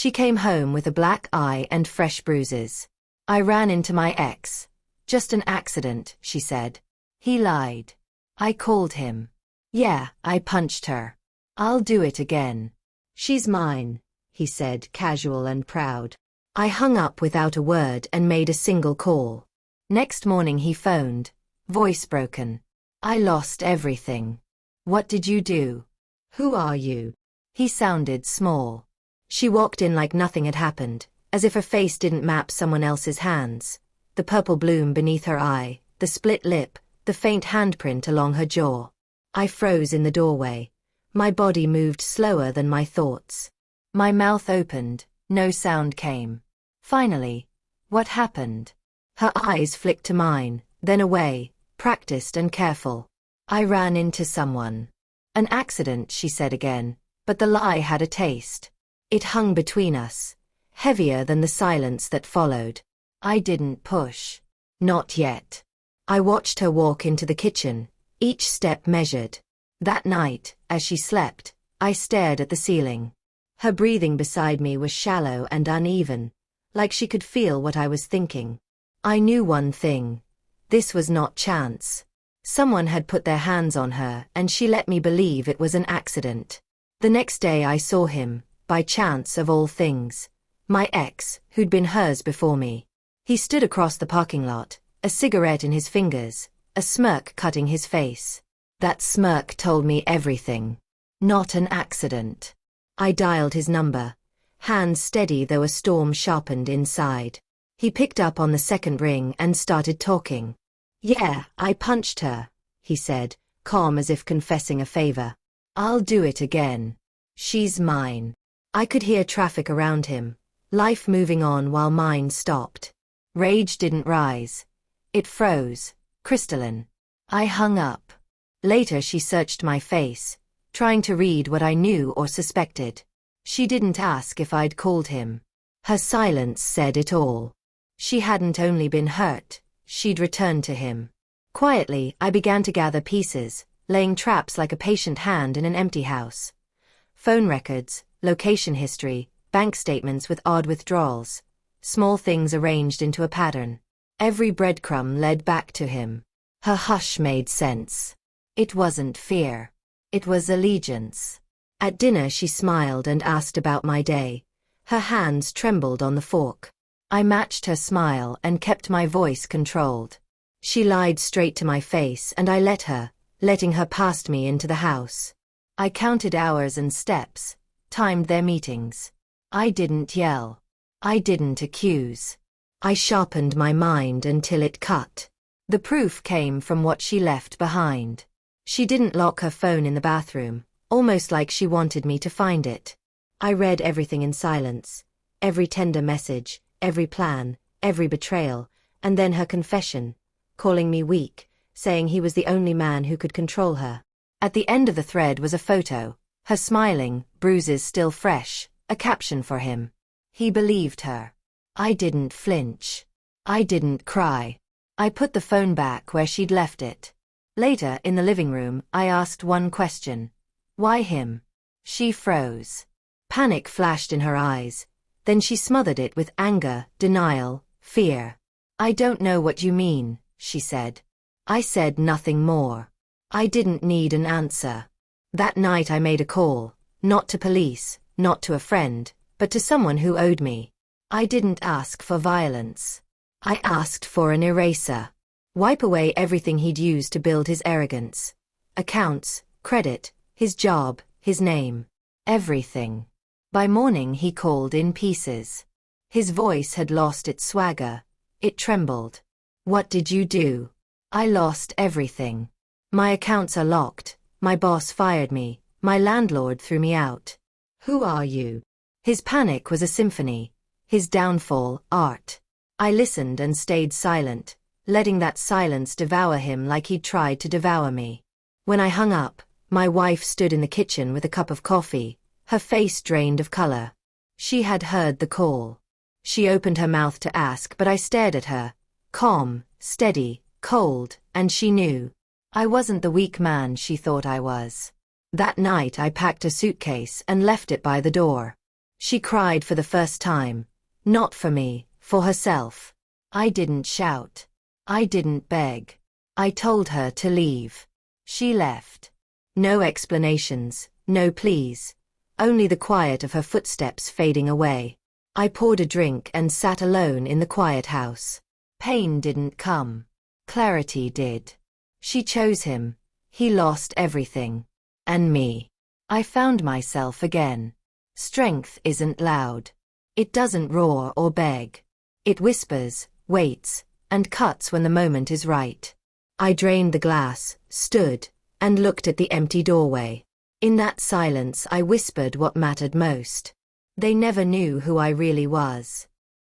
She came home with a black eye and fresh bruises. I ran into my ex. Just an accident, she said. He lied. I called him. Yeah, I punched her. I'll do it again. She's mine, he said, casual and proud. I hung up without a word and made a single call. Next morning he phoned, voice broken. I lost everything. What did you do? Who are you? He sounded small. She walked in like nothing had happened, as if her face didn't map someone else's hands. The purple bloom beneath her eye, the split lip, the faint handprint along her jaw. I froze in the doorway. My body moved slower than my thoughts. My mouth opened, no sound came. Finally, what happened? Her eyes flicked to mine, then away, practiced and careful. I ran into someone. An accident, she said again, but the lie had a taste. It hung between us, heavier than the silence that followed. I didn't push. Not yet. I watched her walk into the kitchen, each step measured. That night, as she slept, I stared at the ceiling. Her breathing beside me was shallow and uneven, like she could feel what I was thinking. I knew one thing. This was not chance. Someone had put their hands on her and she let me believe it was an accident. The next day I saw him, by chance of all things. My ex, who'd been hers before me. He stood across the parking lot, a cigarette in his fingers, a smirk cutting his face. That smirk told me everything. Not an accident. I dialed his number, hands steady though a storm sharpened inside. He picked up on the second ring and started talking. Yeah, I punched her, he said, calm as if confessing a favor. I'll do it again. She's mine. I could hear traffic around him, life moving on while mine stopped. Rage didn't rise. It froze, crystalline. I hung up. Later she searched my face, trying to read what I knew or suspected. She didn't ask if I'd called him. Her silence said it all. She hadn't only been hurt, she'd returned to him. Quietly, I began to gather pieces, laying traps like a patient hand in an empty house. Phone records, location history, bank statements with odd withdrawals. Small things arranged into a pattern. Every breadcrumb led back to him. Her hush made sense. It wasn't fear. It was allegiance. At dinner she smiled and asked about my day. Her hands trembled on the fork. I matched her smile and kept my voice controlled. She lied straight to my face and I let her, letting her past me into the house. I counted hours and steps, timed their meetings. I didn't yell. I didn't accuse. I sharpened my mind until it cut. The proof came from what she left behind. She didn't lock her phone in the bathroom, almost like she wanted me to find it. I read everything in silence, every tender message, every plan, every betrayal, and then her confession, calling me weak, saying he was the only man who could control her. At the end of the thread was a photo, her smiling, bruises still fresh, a caption for him. He believed her. I didn't flinch. I didn't cry. I put the phone back where she'd left it. Later, in the living room, I asked one question. Why him? She froze. Panic flashed in her eyes. Then she smothered it with anger, denial, fear. I don't know what you mean, she said. I said nothing more. I didn't need an answer. That night I made a call, not to police, not to a friend, but to someone who owed me. I didn't ask for violence. I asked for an eraser. Wipe away everything he'd used to build his arrogance. Accounts, credit, his job, his name. Everything. By morning he called in pieces. His voice had lost its swagger. It trembled. What did you do? I lost everything. My accounts are locked. My boss fired me. My landlord threw me out. Who are you? His panic was a symphony. His downfall, art. I listened and stayed silent, letting that silence devour him like he'd tried to devour me. When I hung up, my wife stood in the kitchen with a cup of coffee, her face drained of color. She had heard the call. She opened her mouth to ask, but I stared at her, calm, steady, cold, and she knew. I wasn't the weak man she thought I was. That night I packed a suitcase and left it by the door. She cried for the first time. Not for me, for herself. I didn't shout. I didn't beg. I told her to leave. She left. No explanations, no pleas. Only the quiet of her footsteps fading away. I poured a drink and sat alone in the quiet house. Pain didn't come. Clarity did. She chose him. He lost everything. And me. I found myself again. Strength isn't loud. It doesn't roar or beg. It whispers, waits, and cuts when the moment is right. I drained the glass, stood, and looked at the empty doorway. In that silence I whispered what mattered most. They never knew who I really was.